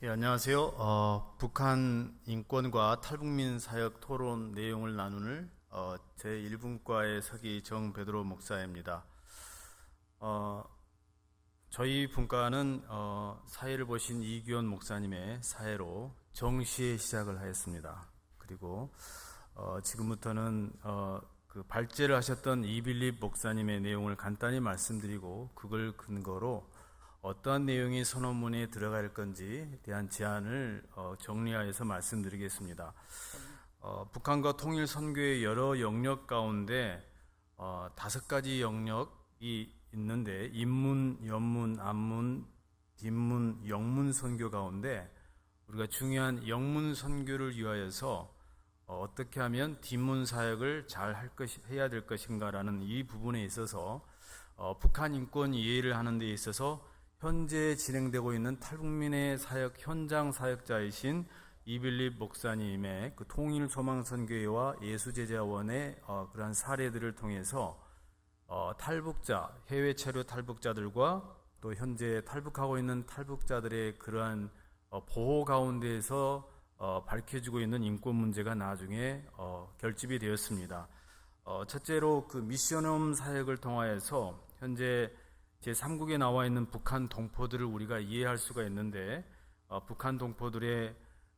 안녕하세요. 북한 인권과 탈북민 사역 토론 내용을 나누는 제1분과의 서기 정베드로 목사입니다. 어, 저희 분과는 사회를 보신 이규현 목사님의 사회로 정시에 시작을 하였습니다. 그리고 지금부터는 그 발제를 하셨던 이빌립 목사님의 내용을 간단히 말씀드리고 그걸 근거로 어떠한 내용이 선언문에 들어갈 건지에 대한 제안을 정리하여서 말씀드리겠습니다. 북한과 통일 선교의 여러 영역 가운데 5가지 영역이 있는데 인문, 연문, 안문, 뒷문, 영문 선교 가운데 우리가 중요한 영문 선교를 위하여서 어떻게 하면 뒷문 사역을 잘 해야 될 것인가라는 이 부분에 있어서 북한 인권 이해를 하는 데 있어서 현재 진행되고 있는 탈북민의 사역 현장 사역자이신 이빌립 목사님의 그 통일소망선교회와 예수제자원의 그러한 사례들을 통해서 탈북자, 해외 체류 탈북자들과 또 현재 탈북하고 있는 탈북자들의 그러한 보호 가운데에서 밝혀지고 있는 인권 문제가 나중에 결집이 되었습니다. 첫째로 그 미션홈 사역을 통하여서 현재 제3국에 나와 있는 북한 동포들을 우리가 이해할 수가 있는데 북한 동포들의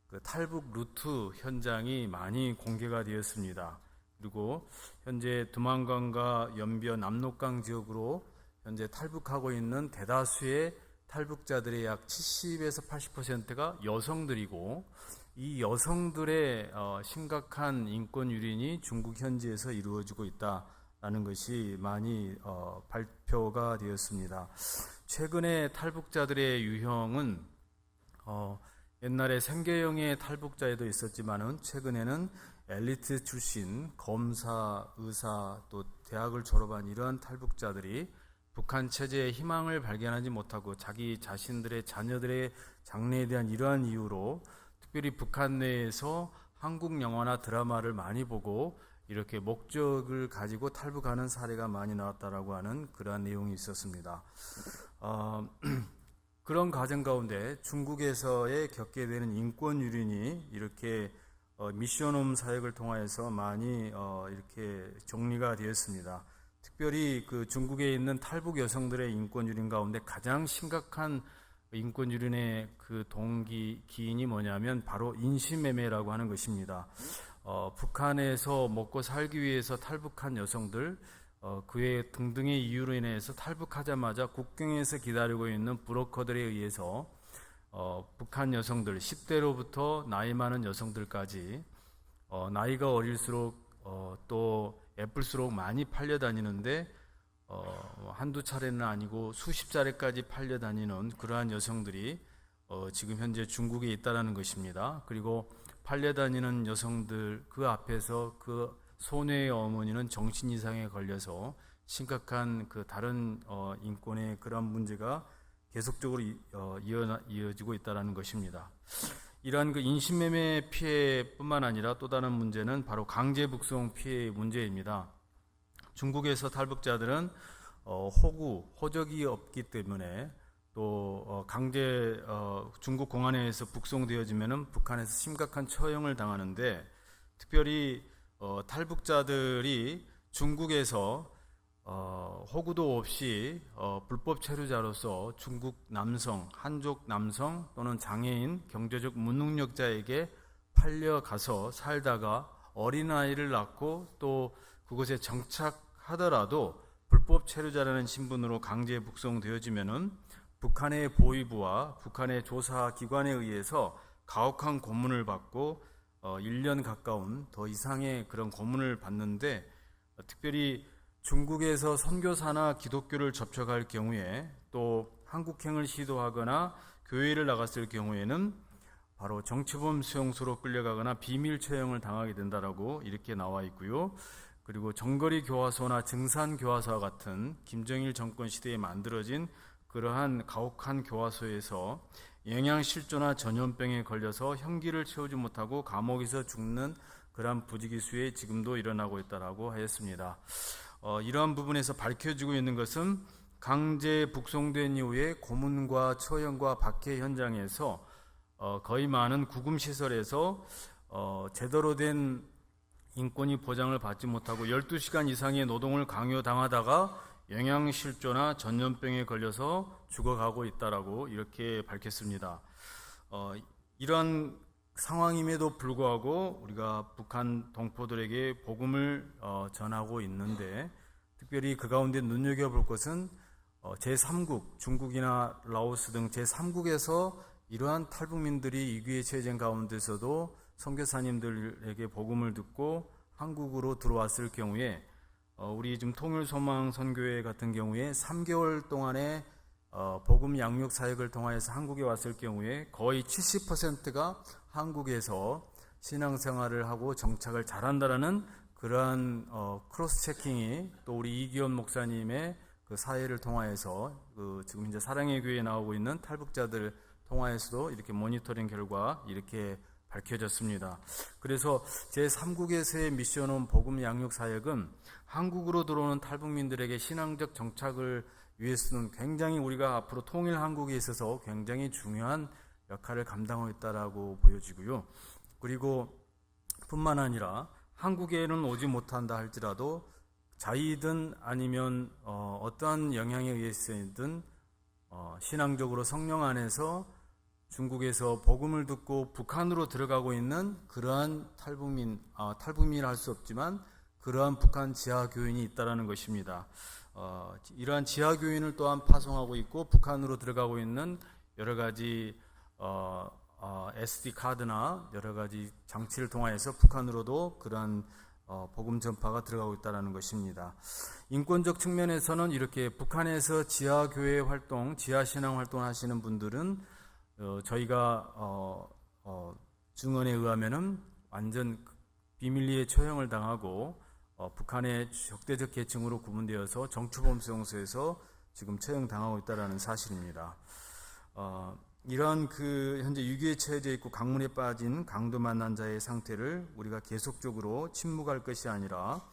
그 탈북 루트 현장이 많이 공개가 되었습니다. 그리고 현재 두만강과 연변 압록강 지역으로 현재 탈북하고 있는 대다수의 탈북자들의 약 70에서 80%가 여성들이고 이 여성들의 심각한 인권 유린이 중국 현지에서 이루어지고 있다라는 것이 많이 발표가 되었습니다. 최근에 탈북자들의 유형은 옛날에 생계형의 탈북자에도 있었지만은 최근에는 엘리트 출신 검사, 의사, 또 대학을 졸업한 이러한 탈북자들이 북한 체제의 희망을 발견하지 못하고 자기 자신들의 자녀들의 장래에 대한 이러한 이유로 특별히 북한 내에서 한국 영화나 드라마를 많이 보고 이렇게 목적을 가지고 탈북하는 사례가 많이 나왔다라고 하는 그러한 내용이 있었습니다. 그런 과정 가운데 중국에서의 겪게 되는 인권 유린이 이렇게 미션홈 사역을 통하여서 많이 이렇게 정리가 되었습니다. 특별히 그 중국에 있는 탈북 여성들의 인권 유린 가운데 가장 심각한 인권 유린의 그 기인이 뭐냐면 바로 인신매매라고 하는 것입니다. 북한에서 먹고 살기 위해서 탈북한 여성들, 그 외 등등의 이유로 인해서 탈북하자마자 국경에서 기다리고 있는 브로커들에 의해서 북한 여성들 10대로부터 나이 많은 여성들까지 나이가 어릴수록 또 예쁠수록 많이 팔려다니는데 한두 차례는 아니고 수십 차례까지 팔려다니는 그러한 여성들이 지금 현재 중국에 있다라는 것입니다. 그리고 팔려다니는 여성들 그 앞에서 그 소녀의 어머니는 정신 이상에 걸려서 심각한 그 다른 인권의 그런 문제가 계속적으로 이어지고 있다는 것입니다. 이러한 그 인신매매 피해뿐만 아니라 또 다른 문제는 바로 강제 북송 피해 문제입니다. 중국에서 탈북자들은 호적이 없기 때문에 또 강제 중국 공안에서 북송되어지면은 북한에서 심각한 처형을 당하는데 특별히 탈북자들이 중국에서 호구도 없이 불법 체류자로서 중국 남성, 한족 남성 또는 장애인, 경제적 무능력자에게 팔려가서 살다가 어린아이를 낳고 또 그곳에 정착하더라도 불법 체류자라는 신분으로 강제 북송되어지면은 북한의 보위부와 북한의 조사기관에 의해서 가혹한 고문을 받고 1년 가까운 더 이상의 그런 고문을 받는데 특별히 중국에서 선교사나 기독교를 접촉할 경우에 또 한국행을 시도하거나 교회를 나갔을 경우에는 바로 정치범 수용소로 끌려가거나 비밀 처형을 당하게 된다라고 이렇게 나와 있고요. 그리고 정거리 교화소나 증산 교화소와 같은 김정일 정권 시대에 만들어진 그러한 가혹한 교화소에서 영양실조나 전염병에 걸려서 형기를 채우지 못하고 감옥에서 죽는 그러한 부지기수에 지금도 일어나고 있다라고 하였습니다. 이러한 부분에서 밝혀지고 있는 것은 강제 북송된 이후에 고문과 처형과 박해 현장에서 거의 많은 구금시설에서 제대로 된 인권이 보장을 받지 못하고 12시간 이상의 노동을 강요당하다가 영양실조나 전염병에 걸려서 죽어가고 있다라고 이렇게 밝혔습니다. 이런 상황임에도 불구하고 우리가 북한 동포들에게 복음을 전하고 있는데, 특별히 그 가운데 눈여겨볼 것은 제3국, 중국이나 라오스 등 제3국에서 이러한 탈북민들이 위기에 처해진 가운데서도 선교사님들에게 복음을 듣고 한국으로 들어왔을 경우에, 우리 지금 통일소망선교회 같은 경우에 3개월 동안의 복음 양육 사역을 통하여서 한국에 왔을 경우에 거의 70%가 한국에서 신앙생활을 하고 정착을 잘한다라는 그러한 크로스 체킹이 또 우리 이기원 목사님의 그 사회를 통하여서 지금 이제 사랑의 교회에 나오고 있는 탈북자들 통하여서도 이렇게 모니터링 결과 이렇게 밝혀졌습니다. 그래서 제3국에서의 미션홈 복음 양육 사역은 한국으로 들어오는 탈북민들에게 신앙적 정착을 위해서는 굉장히 우리가 앞으로 통일 한국에 있어서 굉장히 중요한 역할을 감당하고 있다라고 보여지고요. 그리고 뿐만 아니라 한국에는 오지 못한다 할지라도 자의든 아니면 어떠한 영향에 의해서든 신앙적으로 성령 안에서 중국에서 복음을 듣고 북한으로 들어가고 있는 그러한 탈북민이라 할 수 없지만 그러한 북한 지하교인이 있다는 것입니다. 이러한 지하교인을 또한 파송하고 있고 북한으로 들어가고 있는 여러 가지 SD 카드나 여러 가지 장치를 통하여서 북한으로도 그러한 복음 전파가 들어가고 있다는 것입니다. 인권적 측면에서는 이렇게 북한에서 지하교회 활동, 지하신앙 활동을 하시는 분들은 저희가 증언에 의하면은 완전 비밀리에 처형을 당하고 북한의 적대적 계층으로 구분되어서 정추범수용소에서 지금 처형당하고 있다는 사실입니다. 이러한 현재 위기에 처해져 있고 강문에 빠진 강도 만난 자의 상태를 우리가 계속적으로 침묵할 것이 아니라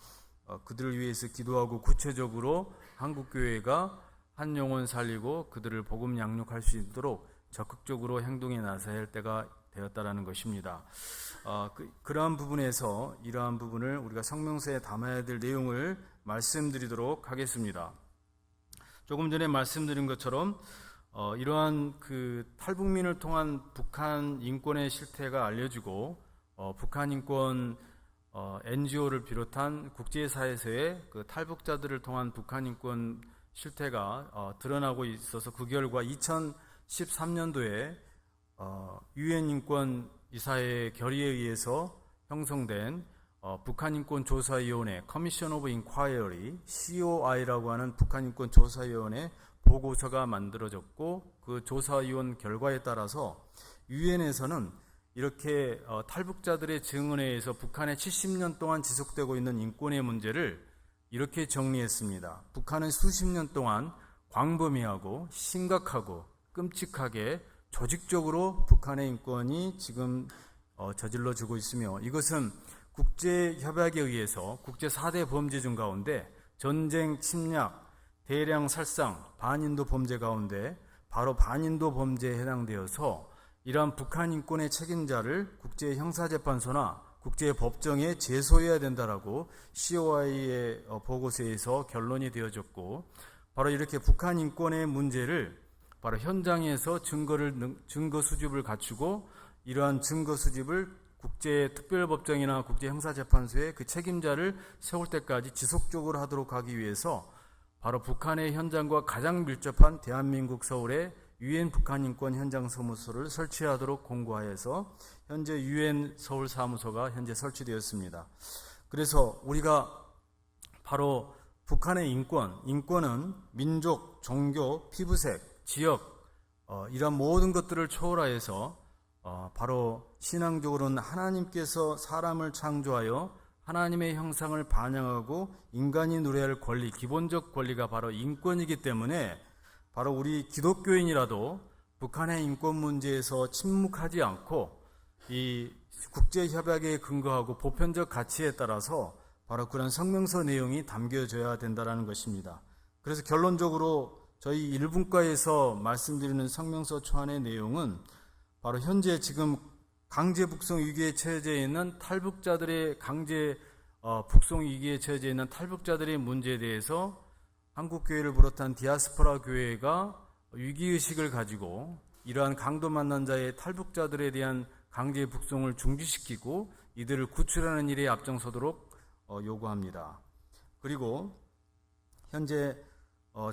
그들을 위해서 기도하고 구체적으로 한국교회가 한 영혼 살리고 그들을 복음 양육할 수 있도록 적극적으로 행동에 나서야 할 때가 되었다라는 것입니다. 그러한 부분에서 이러한 부분을 우리가 성명서에 담아야 될 내용을 말씀드리도록 하겠습니다. 조금 전에 말씀드린 것처럼 이러한 탈북민을 통한 북한 인권의 실태가 알려지고 북한 인권 NGO를 비롯한 국제사회에서의 탈북자들을 통한 북한 인권 실태가 드러나고 있어서 그 결과 2013년도에 UN 인권 이사회 결의에 의해서 형성된 북한인권조사위원회 Commission of Inquiry COI라고 하는 북한인권조사위원회 보고서가 만들어졌고 그 조사위원 결과에 따라서 UN에서는 이렇게 탈북자들의 증언에 의해서 북한에 70년 동안 지속되고 있는 인권의 문제를 이렇게 정리했습니다. 북한은 수십 년 동안 광범위하고 심각하고 끔찍하게 조직적으로 북한의 인권이 지금 저질러지고 있으며 이것은 국제협약에 의해서 국제 4대 범죄 중 가운데 전쟁, 침략, 대량 살상, 반인도 범죄 가운데 바로 반인도 범죄에 해당되어서 이러한 북한 인권의 책임자를 국제형사재판소나 국제법정에 제소해야 된다라고 COI의 보고서에서 결론이 되어졌고 바로 이렇게 북한 인권의 문제를 바로 현장에서 증거 수집을 갖추고 이러한 증거 수집을 국제특별법정이나 국제형사재판소에 그 책임자를 세울 때까지 지속적으로 하도록 하기 위해서 바로 북한의 현장과 가장 밀접한 대한민국 서울에 UN 북한인권 현장사무소를 설치하도록 공고하여서 현재 UN 서울 사무소가 현재 설치되었습니다. 그래서 우리가 바로 북한의 인권은 민족, 종교, 피부색, 지역 이런 모든 것들을 초월하여서 바로 신앙적으로는 하나님께서 사람을 창조하여 하나님의 형상을 반영하고 인간이 누려야 할 권리, 기본적 권리가 바로 인권이기 때문에 바로 우리 기독교인이라도 북한의 인권 문제에서 침묵하지 않고 이 국제협약에 근거하고 보편적 가치에 따라서 바로 그런 성명서 내용이 담겨져야 된다는 것입니다. 그래서 결론적으로 저희 일분과에서 말씀드리는 성명서 초안의 내용은 바로 현재 지금 강제 북송 위기에 처해져 있는 탈북자들의 북송 위기에 처해져 있는 탈북자들의 문제에 대해서 한국교회를 비롯한 디아스포라 교회가 위기의식을 가지고 이러한 강도 만난 자의 탈북자들에 대한 강제 북송을 중지시키고 이들을 구출하는 일에 앞장서도록 요구합니다. 그리고 현재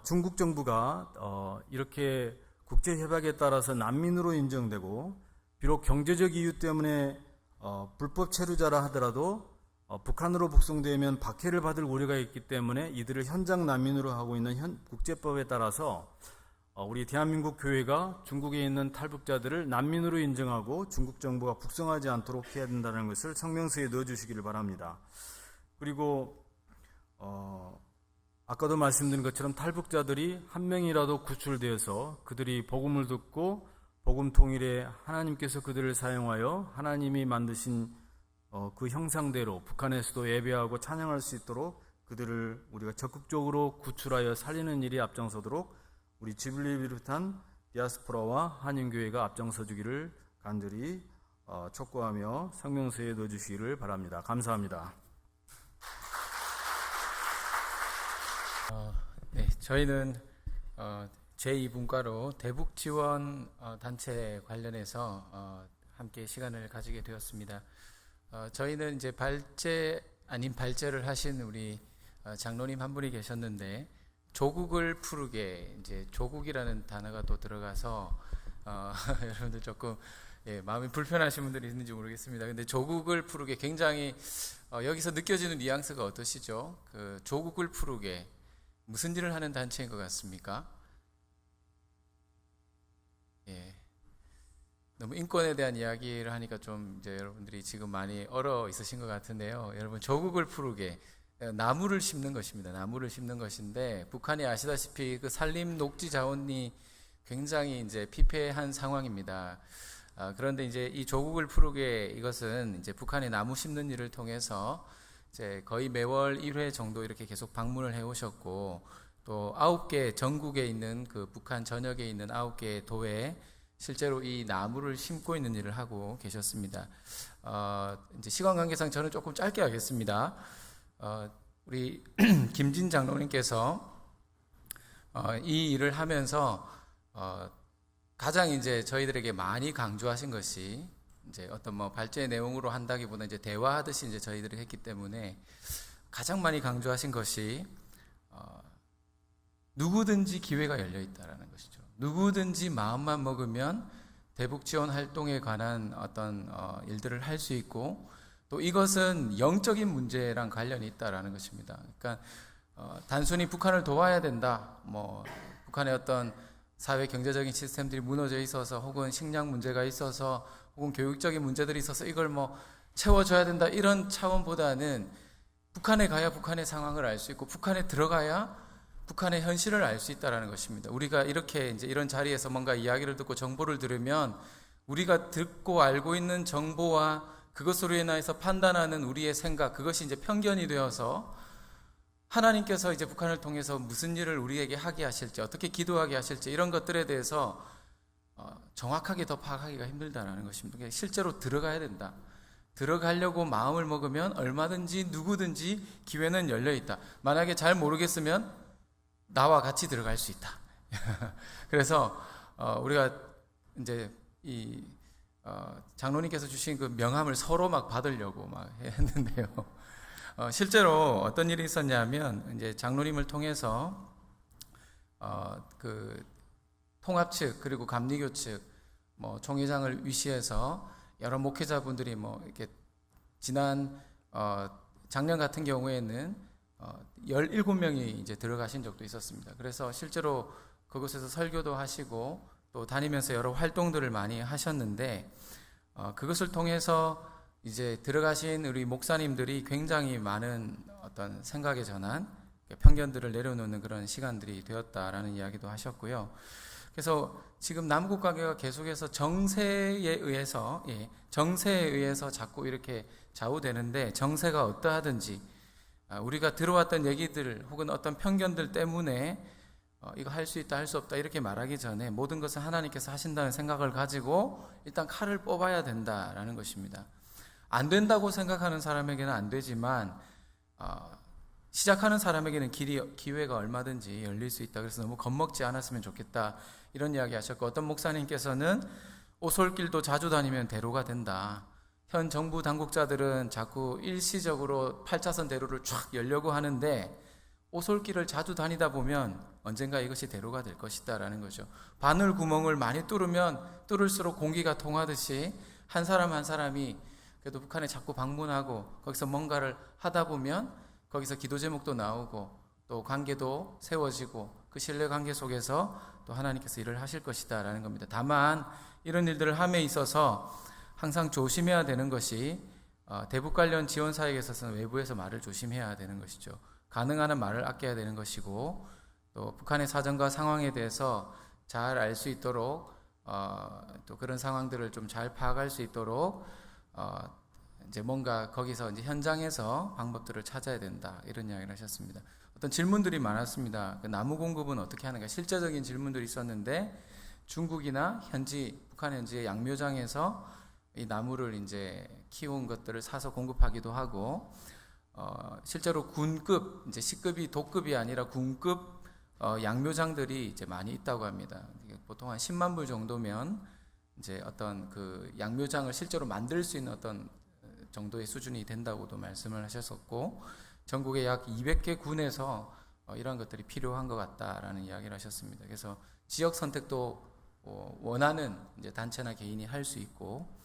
중국 정부가 이렇게 국제협약에 따라서 난민으로 인정되고 비록 경제적 이유 때문에 불법 체류자라 하더라도 북한으로 북송되면 박해를 받을 우려가 있기 때문에 이들을 현장 난민으로 하고 있는 국제법에 따라서 우리 대한민국 교회가 중국에 있는 탈북자들을 난민으로 인정하고 중국 정부가 북송하지 않도록 해야 된다는 것을 성명서에 넣어주시기를 바랍니다. 그리고 아까도 말씀드린 것처럼 탈북자들이 한 명이라도 구출되어서 그들이 복음을 듣고 복음 통일에 하나님께서 그들을 사용하여 하나님이 만드신 그 형상대로 북한에서도 예배하고 찬양할 수 있도록 그들을 우리가 적극적으로 구출하여 살리는 일이 앞장서도록 우리 지블리를 비롯한 디아스포라와 한인교회가 앞장서 주기를 간절히 촉구하며 성명서에 넣어주시기를 바랍니다. 감사합니다. 네, 저희는 제2분과로 대북 지원 단체 관련해서 함께 시간을 가지게 되었습니다. 저희는 이제 발제 아닌 발제를 하신 우리 장로님 한 분이 계셨는데 조국을 푸르게 이제 조국이라는 단어가 또 들어가서 여러분들 조금 마음이 불편하신 분들이 있는지 모르겠습니다. 근데 조국을 푸르게 굉장히 여기서 느껴지는 뉘앙스가 어떠시죠? 그 조국을 푸르게 무슨 일을 하는 단체인 것 같습니까? 너무 인권에 대한 이야기를 하니까 좀 이제 여러분들이 지금 많이 얼어 있으신 것 같은데요. 여러분 조국을 푸르게 나무를 심는 것입니다. 나무를 심는 것인데 북한이 아시다시피 그 산림 녹지 자원이 굉장히 이제 피폐한 상황입니다. 그런데 이제 이 조국을 푸르게 이것은 이제 북한의 나무 심는 일을 통해서 이제 거의 매월 1회 정도 이렇게 계속 방문을 해 오셨고 또 9개 전국에 있는 그 북한 전역에 있는 9개 도에 실제로 이 나무를 심고 있는 일을 하고 계셨습니다. 이제 시간 관계상 저는 조금 짧게 하겠습니다. 우리 김진 장로님께서 이 일을 하면서 가장 이제 저희들에게 많이 강조하신 것이 이제 어떤 뭐 발제 내용으로 한다기보다 이제 대화하듯이 이제 저희들이 했기 때문에 가장 많이 강조하신 것이 누구든지 기회가 열려 있다라는 것이죠. 누구든지 마음만 먹으면 대북 지원 활동에 관한 어떤 일들을 할 수 있고 또 이것은 영적인 문제랑 관련이 있다라는 것입니다. 그러니까 단순히 북한을 도와야 된다, 뭐 북한의 어떤 사회 경제적인 시스템들이 무너져 있어서 혹은 식량 문제가 있어서 혹은 교육적인 문제들이 있어서 이걸 뭐 채워줘야 된다 이런 차원보다는 북한에 가야 북한의 상황을 알 수 있고 북한에 들어가야 북한의 현실을 알 수 있다라는 것입니다. 우리가 이렇게 이제 이런 자리에서 뭔가 이야기를 듣고 정보를 들으면 우리가 듣고 알고 있는 정보와 그것으로 인해서 판단하는 우리의 생각, 그것이 이제 편견이 되어서 하나님께서 이제 북한을 통해서 무슨 일을 우리에게 하게 하실지, 어떻게 기도하게 하실지 이런 것들에 대해서 정확하게 더 파악하기가 힘들다는 것입니다. 실제로 들어가야 된다. 들어가려고 마음을 먹으면 얼마든지 누구든지 기회는 열려 있다. 만약에 잘 모르겠으면 나와 같이 들어갈 수 있다. 그래서 우리가 이제 이 장로님께서 주신 그 명함을 서로 막 받으려고 막 했는데요. 실제로 어떤 일이 있었냐면 이제 장로님을 통해서 그 통합 측 그리고 감리교 측 뭐 총회장을 위시해서 여러 목회자분들이 뭐 이렇게 지난 작년 같은 경우에는 17명이 이제 들어가신 적도 있었습니다. 그래서 실제로 그곳에서 설교도 하시고 또 다니면서 여러 활동들을 많이 하셨는데 그것을 통해서 이제 들어가신 우리 목사님들이 굉장히 많은 어떤 생각의 전환, 편견들을 내려놓는 그런 시간들이 되었다라는 이야기도 하셨고요. 그래서 지금 남북관계가 계속해서 정세에 의해서 자꾸 이렇게 좌우되는데 정세가 어떠하든지 우리가 들어왔던 얘기들 혹은 어떤 편견들 때문에 이거 할 수 있다 할 수 없다 이렇게 말하기 전에 모든 것은 하나님께서 하신다는 생각을 가지고 일단 칼을 뽑아야 된다라는 것입니다. 안 된다고 생각하는 사람에게는 안 되지만 시작하는 사람에게는 기회가 얼마든지 열릴 수 있다. 그래서 너무 겁먹지 않았으면 좋겠다 이런 이야기 하셨고, 어떤 목사님께서는 오솔길도 자주 다니면 대로가 된다. 현 정부 당국자들은 자꾸 일시적으로 8차선 대로를 쫙 열려고 하는데 오솔길을 자주 다니다 보면 언젠가 이것이 대로가 될 것이다 라는 거죠. 바늘 구멍을 많이 뚫으면 뚫을수록 공기가 통하듯이 한 사람 한 사람이 그래도 북한에 자꾸 방문하고 거기서 뭔가를 하다 보면 거기서 기도 제목도 나오고 또 관계도 세워지고 그 신뢰 관계 속에서 또 하나님께서 일을 하실 것이다 라는 겁니다. 다만 이런 일들을 함에 있어서 항상 조심해야 되는 것이 대북 관련 지원 사역에 있어서는 외부에서 말을 조심해야 되는 것이죠. 가능한 한 말을 아껴야 되는 것이고, 또 북한의 사정과 상황에 대해서 잘 알 수 있도록 또 그런 상황들을 좀 잘 파악할 수 있도록 이제 뭔가 거기서 이제 현장에서 방법들을 찾아야 된다 이런 이야기를 하셨습니다. 어떤 질문들이 많았습니다. 그 나무 공급은 어떻게 하는가, 실제적인 질문들이 있었는데 중국이나 북한 현지의 양묘장에서 이 나무를 이제 키운 것들을 사서 공급하기도 하고, 실제로 군급, 이제 C급이 도급이 아니라 군급 양묘장들이 이제 많이 있다고 합니다. 보통 한 10만 불 정도면 이제 어떤 그 양묘장을 실제로 만들 수 있는 어떤 정도의 수준이 된다고도 말씀을 하셨었고, 전국에 약 200개 군에서 이런 것들이 필요한 것 같다라는 이야기를 하셨습니다. 그래서 지역 선택도 원하는 이제 단체나 개인이 할 수 있고,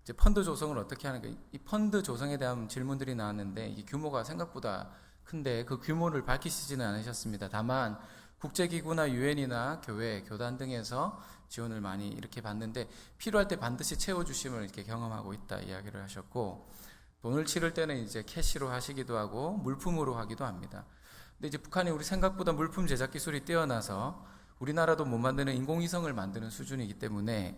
이제 펀드 조성을 어떻게 하는가, 이 펀드 조성에 대한 질문들이 나왔는데 이 규모가 생각보다 큰데 그 규모를 밝히시지는 않으셨습니다. 다만 국제기구나 유엔이나 교회, 교단 등에서 지원을 많이 이렇게 받는데 필요할 때 반드시 채워주심을 이렇게 경험하고 있다 이야기를 하셨고, 돈을 치를 때는 이제 캐시로 하시기도 하고 물품으로 하기도 합니다. 근데 이제 북한이 우리 생각보다 물품 제작 기술이 뛰어나서 우리나라도 못 만드는 인공위성을 만드는 수준이기 때문에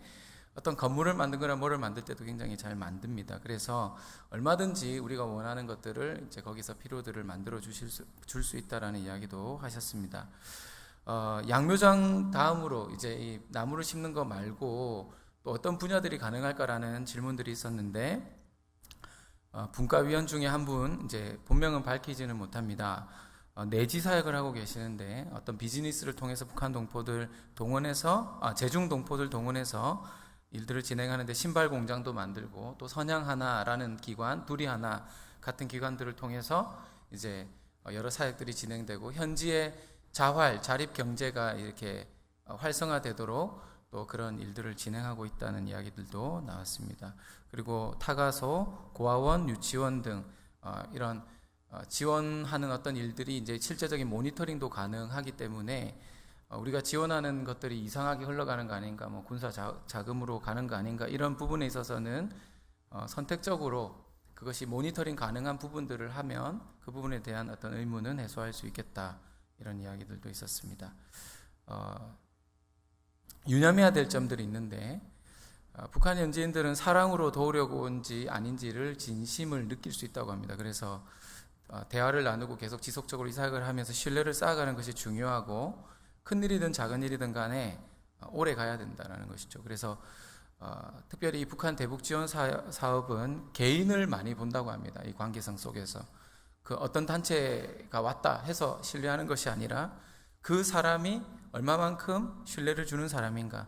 어떤 건물을 만들거나 뭐를 만들 때도 굉장히 잘 만듭니다. 그래서 얼마든지 우리가 원하는 것들을 이제 거기서 필요들을 만들어 줄 수 있다라는 이야기도 하셨습니다. 양묘장 다음으로 이제 이 나무를 심는 거 말고 또 어떤 분야들이 가능할까라는 질문들이 있었는데, 분과위원 중에 한 분, 이제 본명은 밝히지는 못합니다. 내지 사역을 하고 계시는데 어떤 비즈니스를 통해서 북한 동포들 동원해서 제중 동포들 동원해서 일들을 진행하는데 신발 공장도 만들고 또 선양 하나라는 기관, 두리 하나 같은 기관들을 통해서 이제 여러 사역들이 진행되고 현지의 자립 경제가 이렇게 활성화되도록 또 그런 일들을 진행하고 있다는 이야기들도 나왔습니다. 그리고 타가소, 고아원, 유치원 등 이런 지원하는 어떤 일들이 이제 실제적인 모니터링도 가능하기 때문에 우리가 지원하는 것들이 이상하게 흘러가는 거 아닌가, 뭐 군사 자금으로 가는 거 아닌가, 이런 부분에 있어서는 선택적으로 그것이 모니터링 가능한 부분들을 하면 그 부분에 대한 어떤 의무는 해소할 수 있겠다 이런 이야기들도 있었습니다. 유념해야 될 점들이 있는데, 북한 현지인들은 사랑으로 도우려고 온지 아닌지를 진심을 느낄 수 있다고 합니다. 그래서 대화를 나누고 계속 지속적으로 이 사역을 하면서 신뢰를 쌓아가는 것이 중요하고, 큰 일이든 작은 일이든 간에 오래 가야 된다는 것이죠. 그래서 특별히 이 북한 대북 지원 사업은 개인을 많이 본다고 합니다. 이 관계성 속에서 그 어떤 단체가 왔다 해서 신뢰하는 것이 아니라 그 사람이 얼마만큼 신뢰를 주는 사람인가,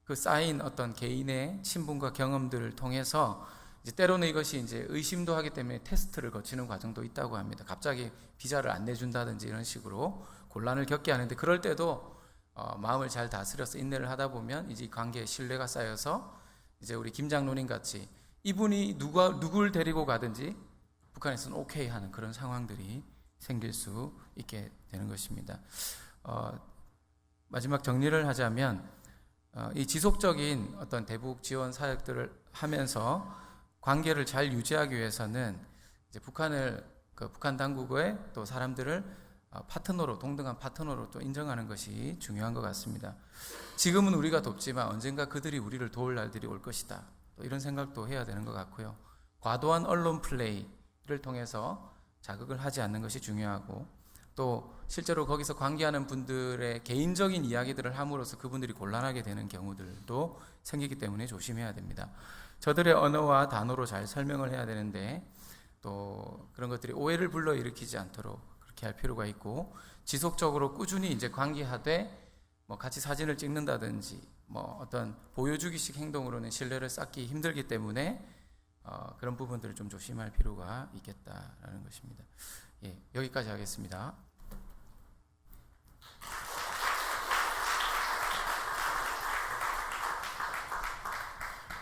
그 쌓인 어떤 개인의 신분과 경험들을 통해서 이제 때로는 이것이 이제 의심도 하기 때문에 테스트를 거치는 과정도 있다고 합니다. 갑자기 비자를 안 내준다든지 이런 식으로 곤란을 겪게 하는데, 그럴 때도 마음을 잘 다스려서 인내를 하다 보면 이제 관계에 신뢰가 쌓여서 이제 우리 김장로님 같이 이분이 누굴 데리고 가든지 북한에서는 오케이 하는 그런 상황들이 생길 수 있게 되는 것입니다. 마지막 정리를 하자면 이 지속적인 어떤 대북 지원 사역들을 하면서 관계를 잘 유지하기 위해서는 이제 북한 당국의 또 사람들을 파트너로, 동등한 파트너로 또 인정하는 것이 중요한 것 같습니다. 지금은 우리가 돕지만 언젠가 그들이 우리를 도울 날들이 올 것이다, 또 이런 생각도 해야 되는 것 같고요. 과도한 언론 플레이를 통해서 자극을 하지 않는 것이 중요하고, 또 실제로 거기서 관계하는 분들의 개인적인 이야기들을 함으로써 그분들이 곤란하게 되는 경우들도 생기기 때문에 조심해야 됩니다. 저들의 언어와 단어로 잘 설명을 해야 되는데 또 그런 것들이 오해를 불러일으키지 않도록 그렇게 할 필요가 있고, 지속적으로 꾸준히 이제 관계하되 뭐 같이 사진을 찍는다든지 뭐 어떤 보여주기식 행동으로는 신뢰를 쌓기 힘들기 때문에 그런 부분들을 좀 조심할 필요가 있겠다라는 것입니다. 예, 여기까지 하겠습니다.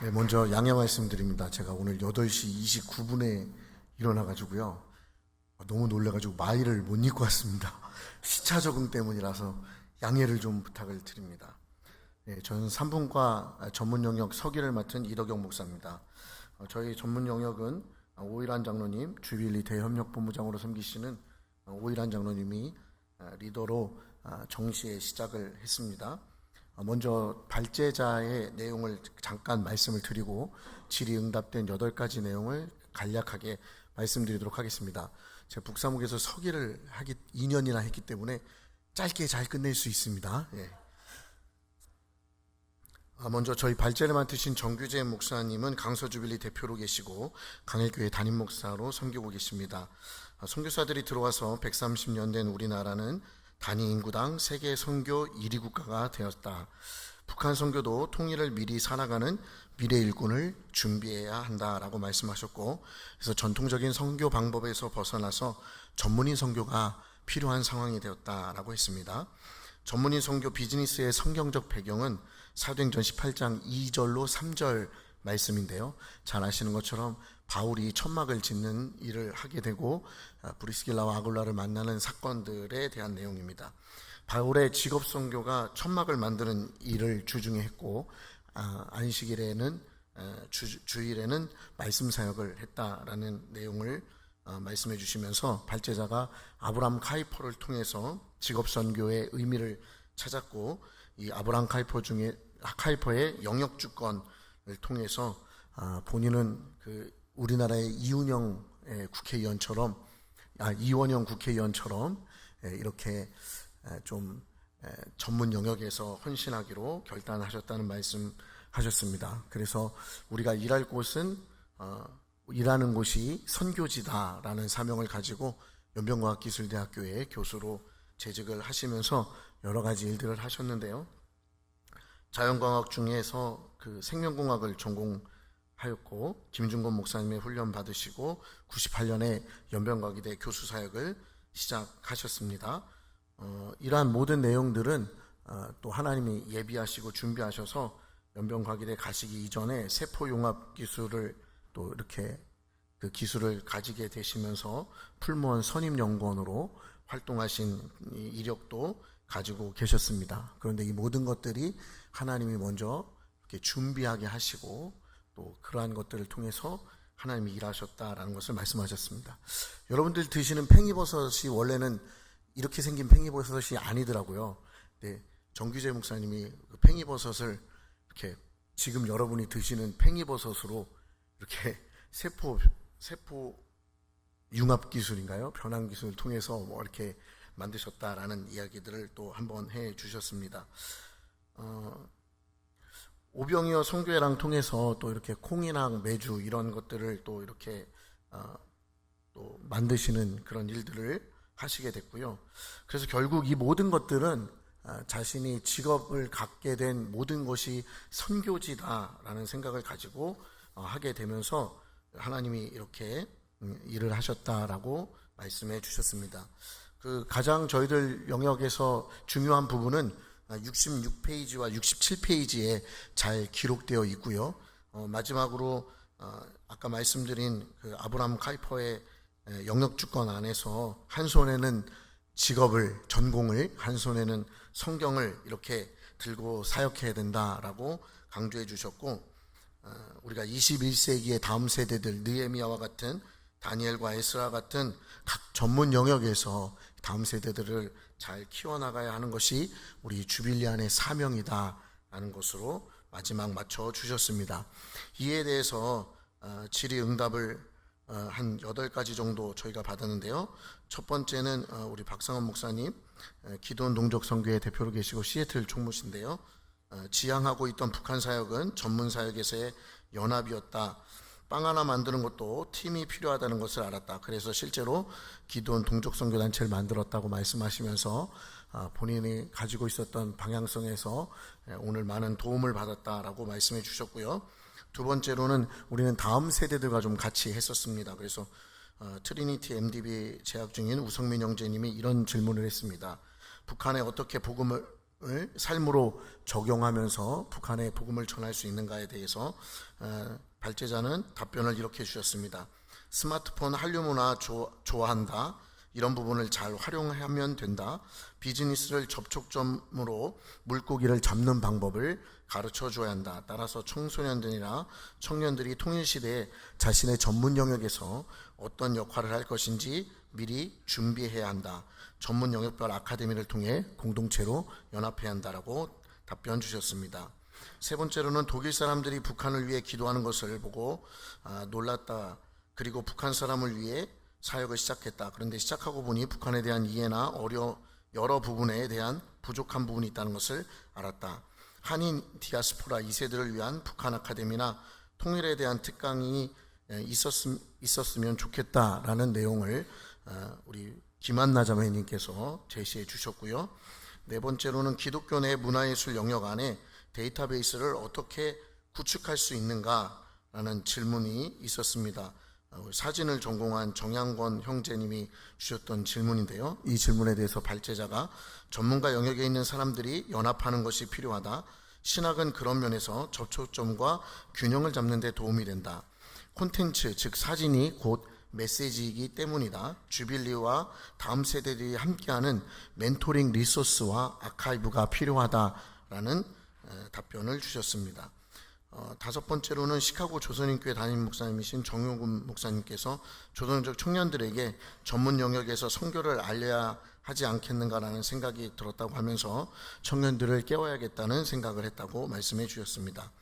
네, 먼저 양해 말씀드립니다. 제가 오늘 8시 29분에 일어나가지고요. 너무 놀래가지고 마이를 못 입고 왔습니다. 시차 적응 때문이라서 양해를 좀 부탁을 드립니다. 네, 저는 산분과 전문 영역 서기를 맡은 이덕영 목사입니다. 저희 전문 영역은 오일환 장로님, 주빌리 대협력본부장으로 섬기시는 오일환 장로님이 리더로 정시에 시작을 했습니다. 먼저 발제자의 내용을 잠깐 말씀을 드리고 질의응답된 8가지 내용을 간략하게 말씀드리도록 하겠습니다. 제가 북사목에서 서기를 2년이나 했기 때문에 짧게 잘 끝낼 수 있습니다. 예. 먼저 저희 발제를 맡으신 정규재 목사님은 강서주빌리 대표로 계시고 강일교회 담임 목사로 섬기고 계십니다. 선교사들이 들어와서 130년 된 우리나라는 단위 인구당 세계 선교 1위 국가가 되었다. 북한 선교도 통일을 미리 살아가는 미래 일꾼을 준비해야 한다라고 말씀하셨고, 그래서 전통적인 선교 방법에서 벗어나서 전문인 선교가 필요한 상황이 되었다라고 했습니다. 전문인 선교 비즈니스의 성경적 배경은 사도행전 18장 2절로 3절 말씀인데요. 잘 아시는 것처럼 바울이 천막을 짓는 일을 하게 되고 브리스길라와 아굴라를 만나는 사건들에 대한 내용입니다. 바울의 직업 선교가 천막을 만드는 일을 주중에 했고 안식일에는 주일에는 말씀 사역을 했다라는 내용을 말씀해 주시면서 발제자가 아브람 카이퍼를 통해서 직업 선교의 의미를 찾았고, 이 아브람 카이퍼의 영역 주권을 통해서 본인은 그 우리나라의 이원영 국회의원처럼 이렇게 좀 전문 영역에서 헌신하기로 결단하셨다는 말씀하셨습니다. 그래서 우리가 일하는 곳이 선교지다라는 사명을 가지고 연변과학기술대학교의 교수로 재직을 하시면서 여러 가지 일들을 하셨는데요. 자연과학 중에서 그 생명공학을 전공하였고 김준건 목사님의 훈련 받으시고 98년에 연변과기대 교수 사역을 시작하셨습니다. 이러한 모든 내용들은 또 하나님이 예비하시고 준비하셔서 연변과기대 가시기 이전에 세포융합 기술을 또 이렇게 그 기술을 가지게 되시면서 풀무원 선임연구원으로 활동하신 이력도 가지고 계셨습니다. 그런데 이 모든 것들이 하나님이 먼저 이렇게 준비하게 하시고 또 그러한 것들을 통해서 하나님이 일하셨다라는 것을 말씀하셨습니다. 여러분들 드시는 팽이버섯이 원래는 이렇게 생긴 팽이버섯이 아니더라고요. 네, 정규재 목사님이 그 팽이버섯을 이렇게 지금 여러분이 드시는 팽이버섯으로 이렇게 세포 융합 기술인가요? 변환 기술을 통해서 뭐 이렇게 만드셨다라는 이야기들을 또 한번 해 주셨습니다. 오병이어 선교회랑 통해서 또 이렇게 콩이랑 메주 이런 것들을 또 이렇게 또 만드시는 그런 일들을 하시게 됐고요. 그래서 결국 이 모든 것들은 자신이 직업을 갖게 된 모든 것이 선교지다라는 생각을 가지고 하게 되면서 하나님이 이렇게 일을 하셨다라고 말씀해 주셨습니다. 그 가장 저희들 영역에서 중요한 부분은 66페이지와 67페이지에 잘 기록되어 있고요. 마지막으로 아까 말씀드린 그 아브람 카이퍼의 영역 주권 안에서 한 손에는 전공을, 한 손에는 성경을 이렇게 들고 사역해야 된다라고 강조해 주셨고, 우리가 21세기의 다음 세대들, 느헤미야와 같은, 다니엘과 에스라 같은 각 전문 영역에서 다음 세대들을 잘 키워나가야 하는 것이 우리 주빌리 안의 사명이다라는 것으로 마지막 맞춰 주셨습니다. 이에 대해서 질의응답을 한 8가지 정도 저희가 받았는데요. 첫 번째는 우리 박상원 목사님, 기도원 동족선교회 대표로 계시고 시애틀 총무신데요. 지향하고 있던 북한 사역은 전문 사역에서의 연합이었다. 빵 하나 만드는 것도 팀이 필요하다는 것을 알았다. 그래서 실제로 기도원 동족선교단체를 만들었다고 말씀하시면서 본인이 가지고 있었던 방향성에서 오늘 많은 도움을 받았다라고 말씀해 주셨고요. 두 번째로는 우리는 다음 세대들과 좀 같이 했었습니다. 그래서 트리니티 MDB 재학 중인 우성민 형제님이 이런 질문을 했습니다. 북한에 어떻게 복음을 삶으로 적용하면서 북한에 복음을 전할 수 있는가에 대해서 발제자는 답변을 이렇게 주셨습니다. 스마트폰 한류 문화 좋아한다. 이런 부분을 잘 활용하면 된다. 비즈니스를 접촉점으로 물고기를 잡는 방법을 가르쳐 줘야 한다. 따라서 청소년들이나 청년들이 통일시대에 자신의 전문 영역에서 어떤 역할을 할 것인지 미리 준비해야 한다. 전문 영역별 아카데미를 통해 공동체로 연합해야 한다라고 답변 주셨습니다. 세 번째로는 독일 사람들이 북한을 위해 기도하는 것을 보고 놀랐다. 그리고 북한 사람을 위해 사역을 시작했다. 그런데 시작하고 보니 북한에 대한 이해나 여러 부분에 대한 부족한 부분이 있다는 것을 알았다. 한인 디아스포라 2세들을 위한 북한 아카데미나 통일에 대한 특강이 있었으면 좋겠다라는 내용을 우리 김한나 자매님께서 제시해 주셨고요. 네 번째로는 기독교 내 문화예술 영역 안에 데이터베이스를 어떻게 구축할 수 있는가라는 질문이 있었습니다. 사진을 전공한 정양권 형제님이 주셨던 질문인데요. 이 질문에 대해서 발제자가 전문가 영역에 있는 사람들이 연합하는 것이 필요하다. 신학은 그런 면에서 접촉점과 균형을 잡는 데 도움이 된다. 콘텐츠, 즉 사진이 곧 메시지이기 때문이다. 주빌리와 다음 세대들이 함께하는 멘토링 리소스와 아카이브가 필요하다라는 답변을 주셨습니다. 다섯 번째로는 시카고 조선인교회 담임 목사님이신 정용근 목사님께서 조선족 청년들에게 전문 영역에서 선교를 알려야 하지 않겠는가라는 생각이 들었다고 하면서 청년들을 깨워야겠다는 생각을 했다고 말씀해 주셨습니다.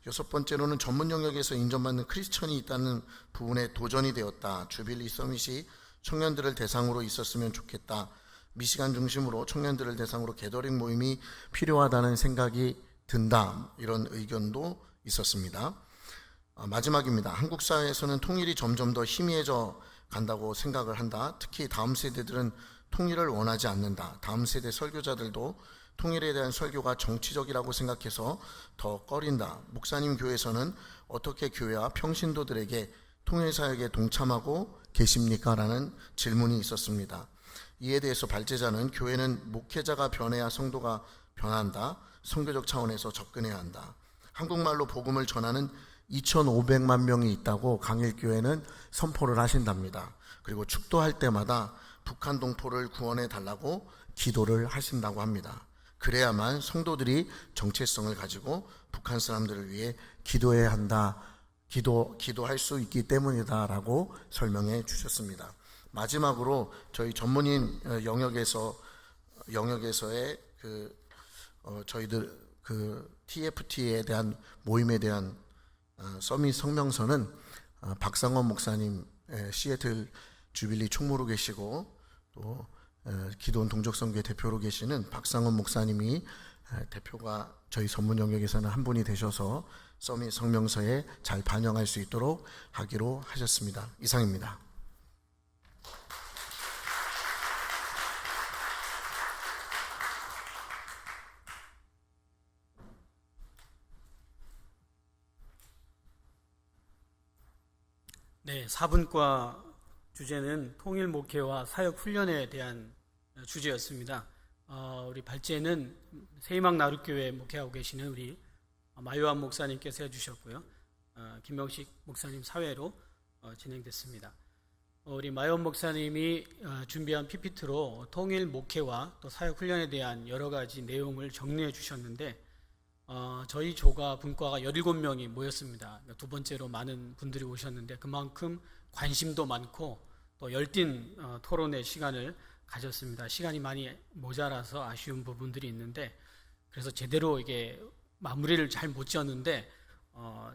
여섯 번째로는 전문 영역에서 인정받는 크리스천이 있다는 부분에 도전이 되었다. 주빌리 서밋이 청년들을 대상으로 있었으면 좋겠다. 미시간 중심으로 청년들을 대상으로 게더링 모임이 필요하다는 생각이 든다. 이런 의견도 있었습니다. 마지막입니다. 한국 사회에서는 통일이 점점 더 희미해져 간다고 생각을 한다. 특히 다음 세대들은 통일을 원하지 않는다. 다음 세대 설교자들도 통일에 대한 설교가 정치적이라고 생각해서 더 꺼린다. 목사님 교회에서는 어떻게 교회와 평신도들에게 통일 사역에 동참하고 계십니까? 라는 질문이 있었습니다. 이에 대해서 발제자는 교회는 목회자가 변해야 성도가 변한다. 선교적 차원에서 접근해야 한다. 한국말로 복음을 전하는 2,500만 명이 있다고 강일교회는 선포를 하신답니다. 그리고 축도할 때마다 북한 동포를 구원해 달라고 기도를 하신다고 합니다. 그래야만 성도들이 정체성을 가지고 북한 사람들을 위해 기도해야 한다. 기도할 수 있기 때문이다라고 설명해 주셨습니다. 마지막으로 저희 전문인 영역에서의 저희들 TFT에 대한 모임에 대한 서밋 성명서는 박상원 목사님 시애틀 주빌리 총무로 계시고 또 기도원 동족선교회 대표로 계시는 박상원 목사님이 대표가 저희 전문 영역에서는 한 분이 되셔서 서밋 성명서에 잘 반영할 수 있도록 하기로 하셨습니다. 이상입니다. 네, 4분과 주제는 통일 목회와 사역 훈련에 대한 주제였습니다. 우리 발제는 세이막 나룻교회 목회하고 계시는 우리 마요한 목사님께서 해주셨고요. 김명식 목사님 사회로 진행됐습니다. 우리 마요한 목사님이 준비한 PPT로 통일 목회와 또 사역 훈련에 대한 여러 가지 내용을 정리해 주셨는데 저희 조가 분과가 17명이 모였습니다. 두 번째로 많은 분들이 오셨는데 그만큼 관심도 많고 또 열띤 토론의 시간을 가졌습니다. 시간이 많이 모자라서 아쉬운 부분들이 있는데 그래서 제대로 이게 마무리를 잘 못 지었는데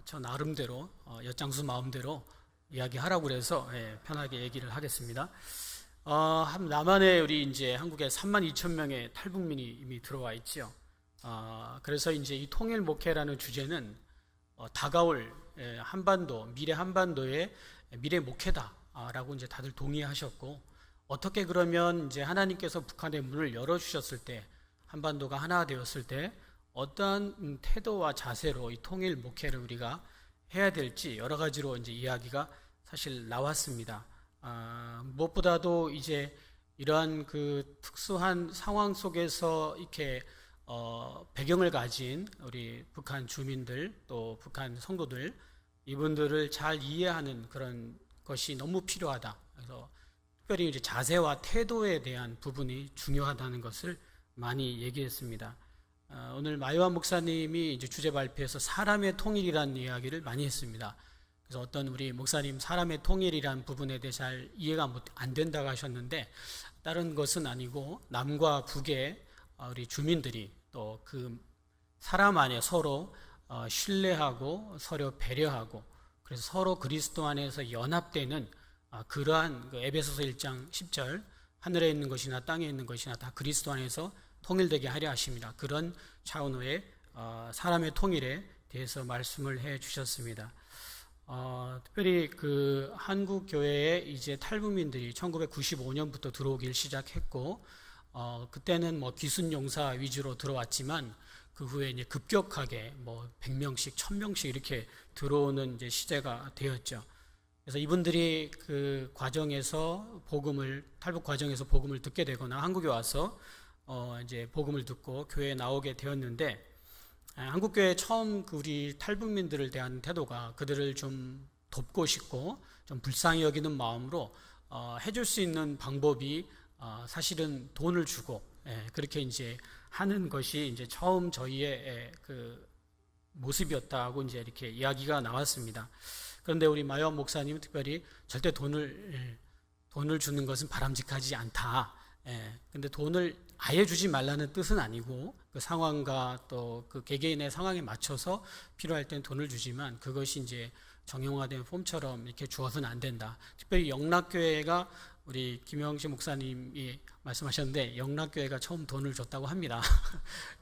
저 나름대로 엿장수 마음대로 이야기하라고 그래서 편하게 얘기를 하겠습니다. 남한에 우리 이제 한국에 32,000명의 탈북민이 이미 들어와 있지요. 그래서 이제 이 통일 목회라는 주제는 다가올 한반도, 미래 한반도의 미래 목회다라고 이제 다들 동의하셨고, 어떻게 그러면 이제 하나님께서 북한의 문을 열어주셨을 때, 한반도가 하나 되었을 때 어떠한 태도와 자세로 이 통일 목회를 우리가 해야 될지 여러 가지로 이제 이야기가 사실 나왔습니다. 무엇보다도 이제 이러한 그 특수한 상황 속에서 이렇게 배경을 가진 우리 북한 주민들 또 북한 성도들 이분들을 잘 이해하는 그런 것이 너무 필요하다. 그래서 특별히 이제 자세와 태도에 대한 부분이 중요하다는 것을 많이 얘기했습니다. 오늘 마요한 목사님이 이제 주제 발표에서 사람의 통일이라는 이야기를 많이 했습니다. 그래서 어떤 우리 목사님 사람의 통일이라는 부분에 대해 잘 이해가 안 된다고 하셨는데, 다른 것은 아니고 남과 북의 우리 주민들이 또 그 사람 안에 서로 신뢰하고 서로 배려하고 그래서 서로 그리스도 안에서 연합되는 그러한 그 에베소서 1장 10절 하늘에 있는 것이나 땅에 있는 것이나 다 그리스도 안에서 통일되게 하려 하십니다. 그런 차원의 사람의 통일에 대해서 말씀을 해 주셨습니다. 특별히 그 한국 교회에 이제 탈북민들이 1995년부터 들어오길 시작했고, 그때는 뭐 기순 용사 위주로 들어왔지만 그 후에 이제 급격하게 뭐 100명씩, 1000명씩 이렇게 들어오는 이제 시대가 되었죠. 그래서 이분들이 그 과정에서 탈북 과정에서 복음을 듣게 되거나 한국에 와서 이제 복음을 듣고 교회에 나오게 되었는데, 한국교회 처음 우리 탈북민들을 대한 태도가 그들을 좀 돕고 싶고 좀 불쌍히 여기는 마음으로 해줄 수 있는 방법이 사실은 돈을 주고 그렇게 이제 하는 것이 이제 처음 저희의 그 모습이었다고 이제 이렇게 이야기가 나왔습니다. 그런데 우리 마요한 목사님은 특별히 절대 돈을 주는 것은 바람직하지 않다. 근데 돈을 아예 주지 말라는 뜻은 아니고 그 상황과 또 그 개개인의 상황에 맞춰서 필요할 땐 돈을 주지만 그것이 이제 정형화된 폼처럼 이렇게 주어서는 안 된다. 특별히 영락교회가 우리 김영식 목사님이 말씀하셨는데 영락교회가 처음 돈을 줬다고 합니다.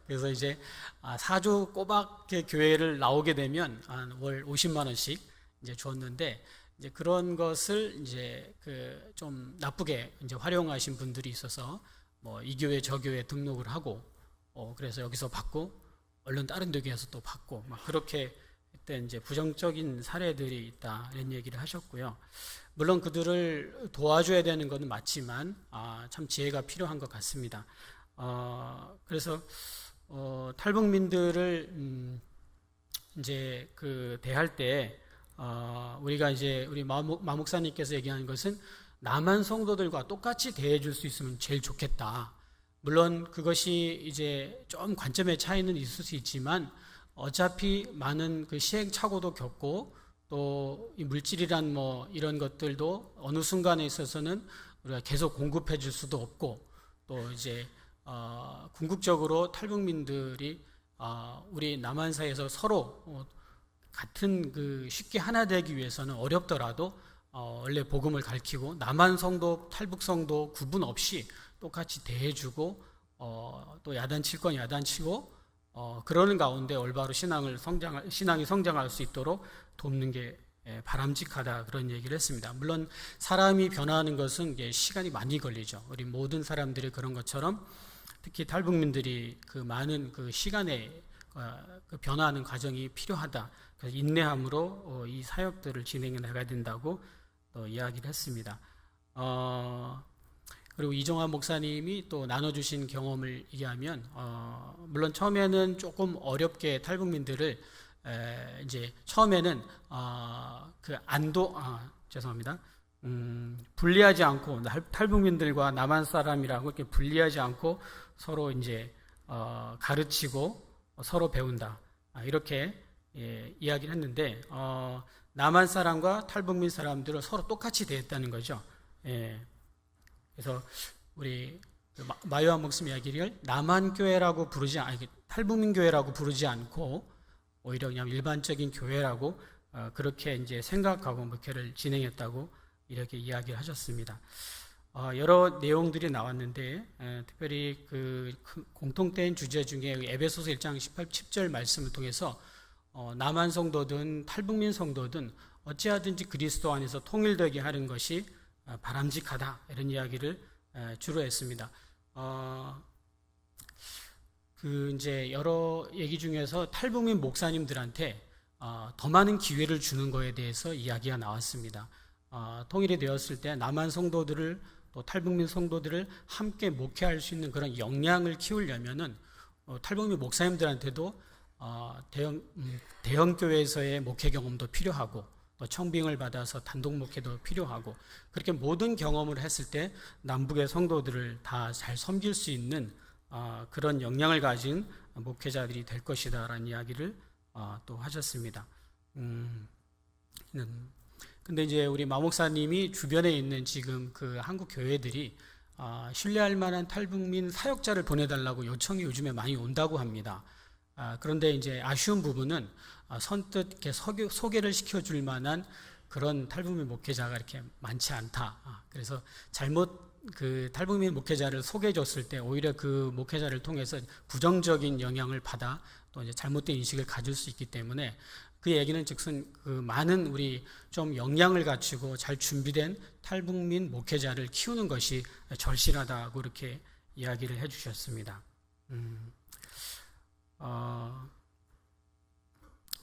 그래서 이제 4주 꼬박 교회를 나오게 되면 월 50만 원씩 이제 줬는데, 이제 그런 것을 이제 그 좀 나쁘게 이제 활용하신 분들이 있어서 뭐 이 교회 저 교회 등록을 하고 그래서 여기서 받고 얼른 다른 교회에서 또 받고 막 그렇게 했던 이제 부정적인 사례들이 있다 이런 얘기를 하셨고요. 물론 그들을 도와줘야 되는 것은 맞지만 참 지혜가 필요한 것 같습니다. 그래서 탈북민들을 이제 그 대할 때 우리가 이제 우리 마 목사님께서 얘기하는 것은 남한 성도들과 똑같이 대해줄 수 있으면 제일 좋겠다. 물론 그것이 이제 좀 관점의 차이는 있을 수 있지만 어차피 많은 그 시행착오도 겪고 또 이 물질이란 뭐 이런 것들도 어느 순간에 있어서는 우리가 계속 공급해 줄 수도 없고, 또 이제 궁극적으로 탈북민들이 우리 남한사에서 서로 같은 그 쉽게 하나 되기 위해서는 어렵더라도 원래 복음을 가르치고 남한 성도, 탈북 성도 구분 없이 똑같이 대해주고 또 야단칠 건 야단치고 그러는 가운데 올바로 신앙이 성장할 수 있도록 돕는 게 바람직하다 그런 얘기를 했습니다. 물론 사람이 변화하는 것은 시간이 많이 걸리죠. 우리 모든 사람들이 그런 것처럼 특히 탈북민들이 그 많은 그 시간에 그 변화하는 과정이 필요하다. 그래서 인내함으로 이 사역들을 진행해 나가야 된다고 또 이야기를 했습니다. 그리고 이종환 목사님이 또 나눠주신 경험을 얘기하면 물론 처음에는 조금 어렵게 탈북민들을 이제 처음에는 죄송합니다. 분리하지 않고 탈북민들과 남한 사람이라고 이렇게 분리하지 않고 서로 이제 가르치고 서로 배운다 이렇게 이야기를 했는데 남한 사람과 탈북민 사람들을 서로 똑같이 대했다는 거죠. 그래서 우리 마요한 목사님 이야기를 남한 교회라고 탈북민 교회라고 부르지 않고 오히려 그냥 일반적인 교회라고 그렇게 이제 생각하고 목회를 진행했다고 이렇게 이야기를 하셨습니다. 여러 내용들이 나왔는데 특별히 그 공통된 주제 중에 에베소서 1장 18절 말씀을 통해서 남한 성도든 탈북민 성도든 어찌하든지 그리스도 안에서 통일되게 하는 것이 바람직하다, 이런 이야기를 주로 했습니다. 그 이제 여러 얘기 중에서 탈북민 목사님들한테 더 많은 기회를 주는 거에 대해서 이야기가 나왔습니다. 통일이 되었을 때 남한 성도들을 또 탈북민 성도들을 함께 목회할 수 있는 그런 역량을 키우려면은 탈북민 목사님들한테도 대형 교회에서의 목회 경험도 필요하고 또 청빙을 받아서 단독 목회도 필요하고, 그렇게 모든 경험을 했을 때 남북의 성도들을 다 잘 섬길 수 있는 그런 역량을 가진 목회자들이 될 것이다라는 이야기를 또 하셨습니다. 근데 이제 우리 마 목사님이 주변에 있는 지금 그 한국 교회들이 신뢰할 만한 탈북민 사역자를 보내달라고 요청이 요즘에 많이 온다고 합니다. 그런데 이제 아쉬운 부분은 선뜻 이렇게 소개를 시켜줄 만한 그런 탈북민 목회자가 이렇게 많지 않다. 그래서 잘못 그 탈북민 목회자를 소개해줬을 때 오히려 그 목회자를 통해서 부정적인 영향을 받아 또 이제 잘못된 인식을 가질 수 있기 때문에, 그 얘기는 즉슨 그 많은 우리 좀 역량을 갖추고 잘 준비된 탈북민 목회자를 키우는 것이 절실하다고 이렇게 이야기를 해주셨습니다.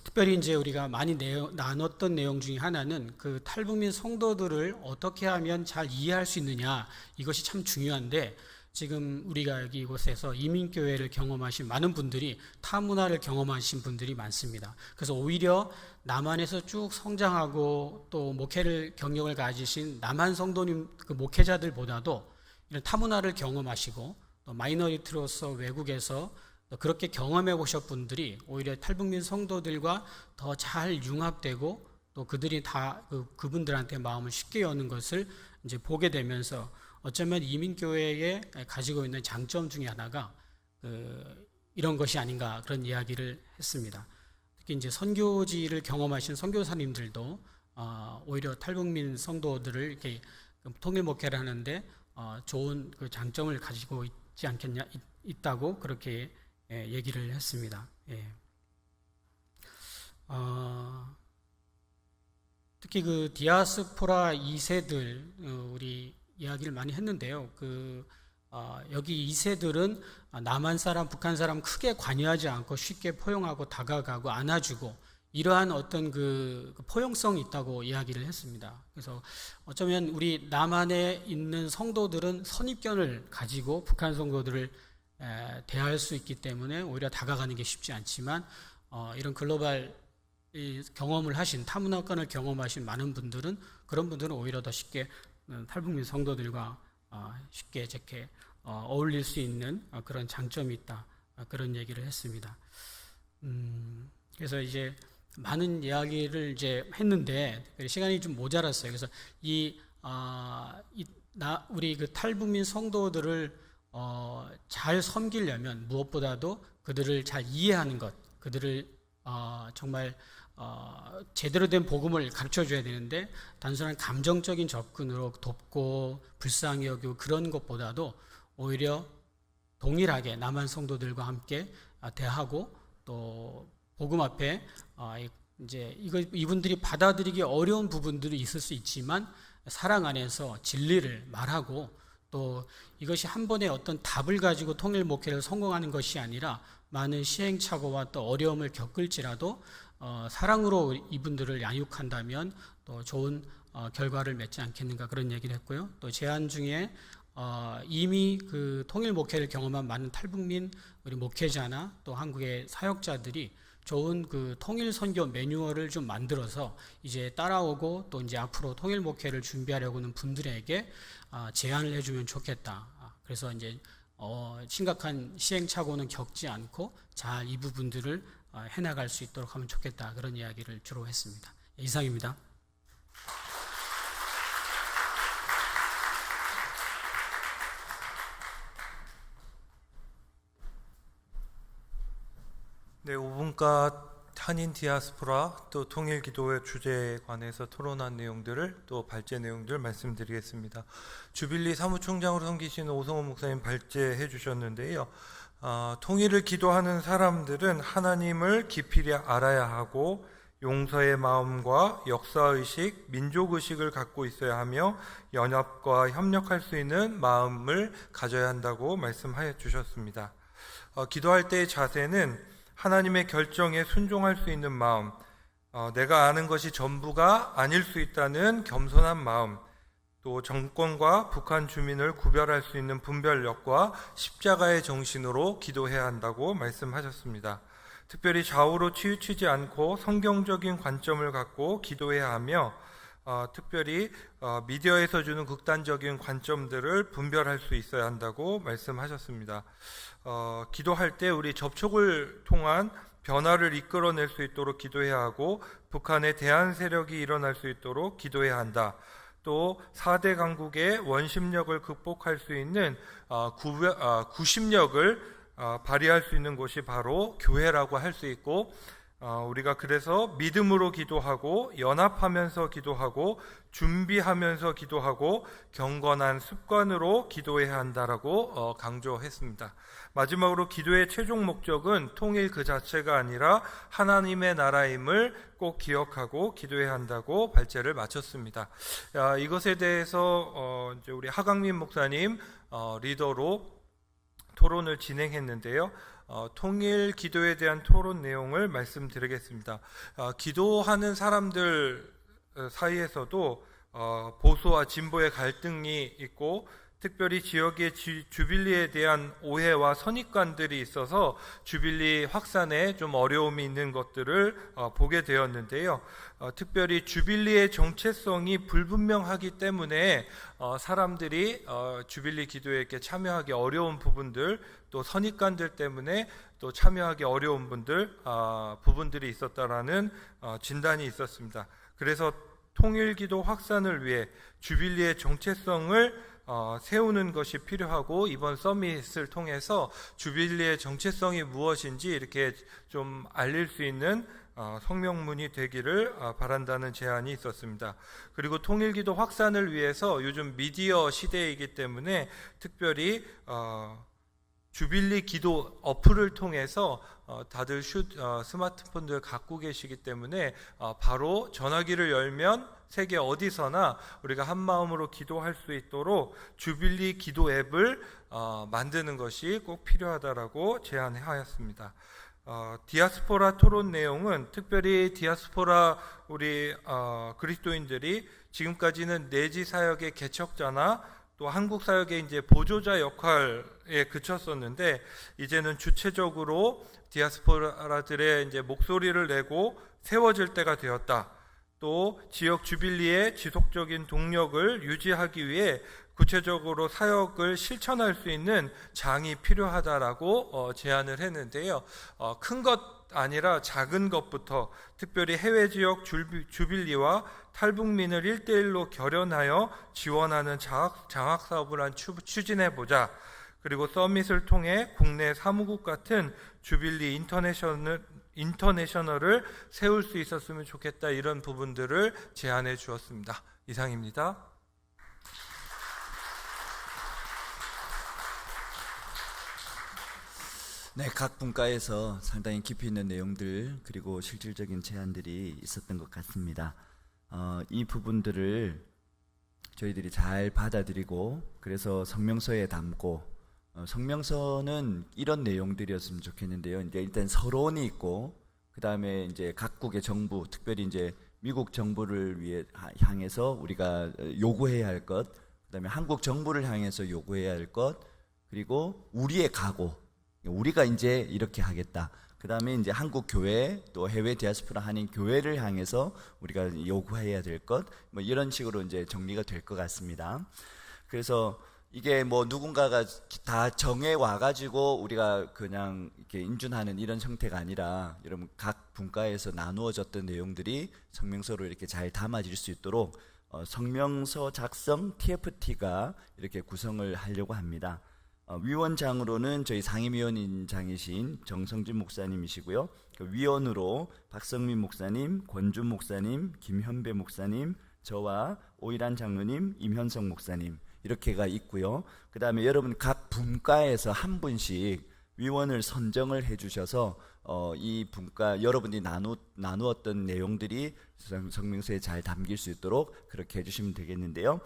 특별히 이제 우리가 많이 나눴던 내용 중에 하나는 그 탈북민 성도들을 어떻게 하면 잘 이해할 수 있느냐, 이것이 참 중요한데, 지금 우리가 여기 이곳에서 이민교회를 경험하신 많은 분들이 타문화를 경험하신 분들이 많습니다. 그래서 오히려 남한에서 쭉 성장하고 또 목회를 경력을 가지신 남한 성도님 그 목회자들보다도 이런 타문화를 경험하시고 또 마이너리티로서 외국에서 그렇게 경험해 보셨 분들이 오히려 탈북민 성도들과 더 잘 융합되고 또 그들이 다 그분들한테 마음을 쉽게 여는 것을 이제 보게 되면서, 어쩌면 이민교회에 가지고 있는 장점 중에 하나가 이런 것이 아닌가, 그런 이야기를 했습니다. 특히 이제 선교지를 경험하신 선교사님들도 오히려 탈북민 성도들을 이렇게 통일 목회를 하는데 좋은 그 장점을 가지고 있지 않겠냐, 있다고 그렇게 얘기를 했습니다. 특히 그 디아스포라 2세들 우리 이야기를 많이 했는데요. 여기 2세들은 남한 사람, 북한 사람 크게 관여하지 않고 쉽게 포용하고 다가가고 안아주고, 이러한 어떤 그 포용성이 있다고 이야기를 했습니다. 그래서 어쩌면 우리 남한에 있는 성도들은 선입견을 가지고 북한 성도들을 대할 수 있기 때문에 오히려 다가가는 게 쉽지 않지만, 이런 글로벌 경험을 하신, 타문화권을 경험하신 많은 분들은, 그런 분들은 오히려 더 쉽게 탈북민 성도들과 쉽게 이렇게 어울릴 수 있는 그런 장점이 있다, 그런 얘기를 했습니다. 그래서 이제 많은 이야기를 이제 했는데 시간이 좀 모자랐어요. 그래서 우리 그 탈북민 성도들을 잘 섬기려면 무엇보다도 그들을 잘 이해하는 것, 그들을 정말 제대로 된 복음을 가르쳐 줘야 되는데, 단순한 감정적인 접근으로 돕고 불쌍히 여기고 그런 것보다도 오히려 동일하게 남한 성도들과 함께 대하고, 또 복음 앞에 이제 이분들이 받아들이기 어려운 부분들이 있을 수 있지만 사랑 안에서 진리를 말하고, 또 이것이 한 번에 어떤 답을 가지고 통일 목회를 성공하는 것이 아니라 많은 시행착오와 또 어려움을 겪을지라도 사랑으로 이분들을 양육한다면 또 좋은 결과를 맺지 않겠는가, 그런 얘기를 했고요. 또 제안 중에 이미 그 통일 목회를 경험한 많은 탈북민 우리 목회자나 또 한국의 사역자들이 좋은 그 통일 선교 매뉴얼을 좀 만들어서 이제 따라오고 또 이제 앞으로 통일 목회를 준비하려고 하는 분들에게 제안을 해주면 좋겠다. 그래서 이제 심각한 시행착오는 겪지 않고 잘 이 부분들을 해나갈 수 있도록 하면 좋겠다, 그런 이야기를 주로 했습니다. 이상입니다. 네, 5분간 한인 디아스포라 또 통일 기도의 주제에 관해서 토론한 내용들을 또 발제 내용들 말씀드리겠습니다. 주빌리 사무총장으로 섬기시는 오성호 목사님 발제해 주셨는데요. 통일을 기도하는 사람들은 하나님을 깊이 알아야 하고 용서의 마음과 역사의식, 민족의식을 갖고 있어야 하며 연합과 협력할 수 있는 마음을 가져야 한다고 말씀하여 주셨습니다. 기도할 때의 자세는 하나님의 결정에 순종할 수 있는 마음, 내가 아는 것이 전부가 아닐 수 있다는 겸손한 마음, 또 정권과 북한 주민을 구별할 수 있는 분별력과 십자가의 정신으로 기도해야 한다고 말씀하셨습니다. 특별히 좌우로 치우치지 않고 성경적인 관점을 갖고 기도해야 하며 특별히 미디어에서 주는 극단적인 관점들을 분별할 수 있어야 한다고 말씀하셨습니다. 기도할 때 우리 접촉을 통한 변화를 이끌어낼 수 있도록 기도해야 하고 북한의 대안 세력이 일어날 수 있도록 기도해야 한다. 또 4대 강국의 원심력을 극복할 수 있는 구심력을 발휘할 수 있는 곳이 바로 교회라고 할 수 있고 우리가 그래서 믿음으로 기도하고 연합하면서 기도하고 준비하면서 기도하고 경건한 습관으로 기도해야 한다라고 강조했습니다. 마지막으로 기도의 최종 목적은 통일 그 자체가 아니라 하나님의 나라임을 꼭 기억하고 기도해야 한다고 발제를 마쳤습니다. 이것에 대해서 이제 우리 하강민 목사님 리더로 토론을 진행했는데요. 통일 기도에 대한 토론 내용을 말씀드리겠습니다. 기도하는 사람들 사이에서도 보수와 진보의 갈등이 있고 특별히 지역의 주빌리에 대한 오해와 선입관들이 있어서 주빌리 확산에 좀 어려움이 있는 것들을 보게 되었는데요. 특별히 주빌리의 정체성이 불분명하기 때문에 사람들이 주빌리 기도에 이렇게 참여하기 어려운 부분들, 또 선입관들 때문에 또 참여하기 어려운 부분들이 있었다라는 진단이 있었습니다. 그래서 통일기도 확산을 위해 주빌리의 정체성을 세우는 것이 필요하고 이번 서밋을 통해서 주빌리의 정체성이 무엇인지 이렇게 좀 알릴 수 있는 성명문이 되기를 바란다는 제안이 있었습니다. 그리고 통일기도 확산을 위해서 요즘 미디어 시대이기 때문에 특별히 주빌리 기도 어플을 통해서 다들 스마트폰들 갖고 계시기 때문에 바로 전화기를 열면 세계 어디서나 우리가 한 마음으로 기도할 수 있도록 주빌리 기도 앱을 만드는 것이 꼭 필요하다라고 제안하였습니다. 디아스포라 토론 내용은 특별히 디아스포라 우리 그리스도인들이 지금까지는 내지 사역의 개척자나 또 한국 사역의 이제 보조자 역할에 그쳤었는데 이제는 주체적으로 디아스포라들의 이제 목소리를 내고 세워질 때가 되었다. 또 지역 주빌리의 지속적인 동력을 유지하기 위해 구체적으로 사역을 실천할 수 있는 장이 필요하다라고 제안을 했는데요. 큰 것 아니라 작은 것부터 특별히 해외 지역 주빌리와 탈북민을 1대1로 결연하여 지원하는 장학 사업을 추진해보자. 그리고 서밋을 통해 국내 사무국 같은 주빌리 인터내셔널을 세울 수 있었으면 좋겠다, 이런 부분들을 제안해 주었습니다. 이상입니다. 네, 각 분과에서 상당히 깊이 있는 내용들 그리고 실질적인 제안들이 있었던 것 같습니다. 이 부분들을 저희들이 잘 받아들이고 그래서 성명서에 담고 성명서는 이런 내용들이었으면 좋겠는데요. 이제 일단 서론이 있고 그 다음에 이제 각국의 정부, 특별히 이제 미국 정부를 향해서 우리가 요구해야 할 것, 그 다음에 한국 정부를 향해서 요구해야 할 것, 그리고 우리의 각오, 우리가 이제 이렇게 하겠다. 그 다음에 이제 한국 교회 또 해외 디아스포라 한인 교회를 향해서 우리가 요구해야 될 것, 뭐 이런 식으로 이제 정리가 될 것 같습니다. 그래서 이게 뭐 누군가가 다 정해 와가지고 우리가 그냥 이렇게 인준하는 이런 형태가 아니라 여러분 각 분과에서 나누어졌던 내용들이 성명서로 이렇게 잘 담아질 수 있도록 성명서 작성 TFT가 이렇게 구성을 하려고 합니다. 위원장으로는 저희 상임위원장이신 정성진 목사님이시고요. 그 위원으로 박성민 목사님, 권준 목사님, 김현배 목사님, 저와 오일환 장로님, 임현성 목사님 이렇게가 있고요. 그 다음에 여러분 각 분과에서 한 분씩 위원을 선정을 해주셔서 이 분과 여러분이 나누었던 내용들이 성명서에 잘 담길 수 있도록 그렇게 해주시면 되겠는데요.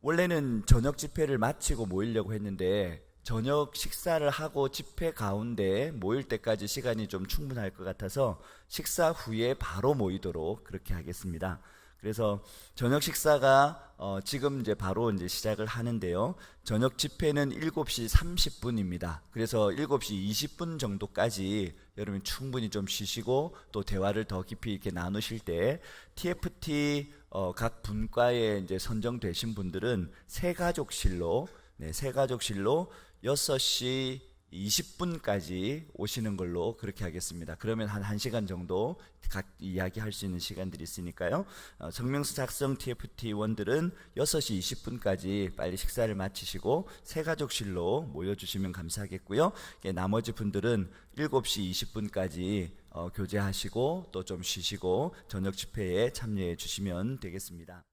원래는 저녁 집회를 마치고 모이려고 했는데 저녁 식사를 하고 집회 가운데 모일 때까지 시간이 좀 충분할 것 같아서 식사 후에 바로 모이도록 그렇게 하겠습니다. 그래서 저녁 식사가 지금 이제 바로 이제 시작을 하는데요. 저녁 집회는 7시 30분입니다. 그래서 7시 20분 정도까지 여러분 충분히 좀 쉬시고 또 대화를 더 깊이 이렇게 나누실 때 TFT 각 분과에 이제 선정되신 분들은 새가족실로 새가족실로 6시 20분까지 오시는 걸로 그렇게 하겠습니다. 그러면 한 1시간 정도 각 이야기할 수 있는 시간들이 있으니까요. 성명서 작성 TFT1들은 6시 20분까지 빨리 식사를 마치시고 새가족실로 모여주시면 감사하겠고요. 나머지 분들은 7시 20분까지 교제하시고 또 좀 쉬시고 저녁 집회에 참여해 주시면 되겠습니다.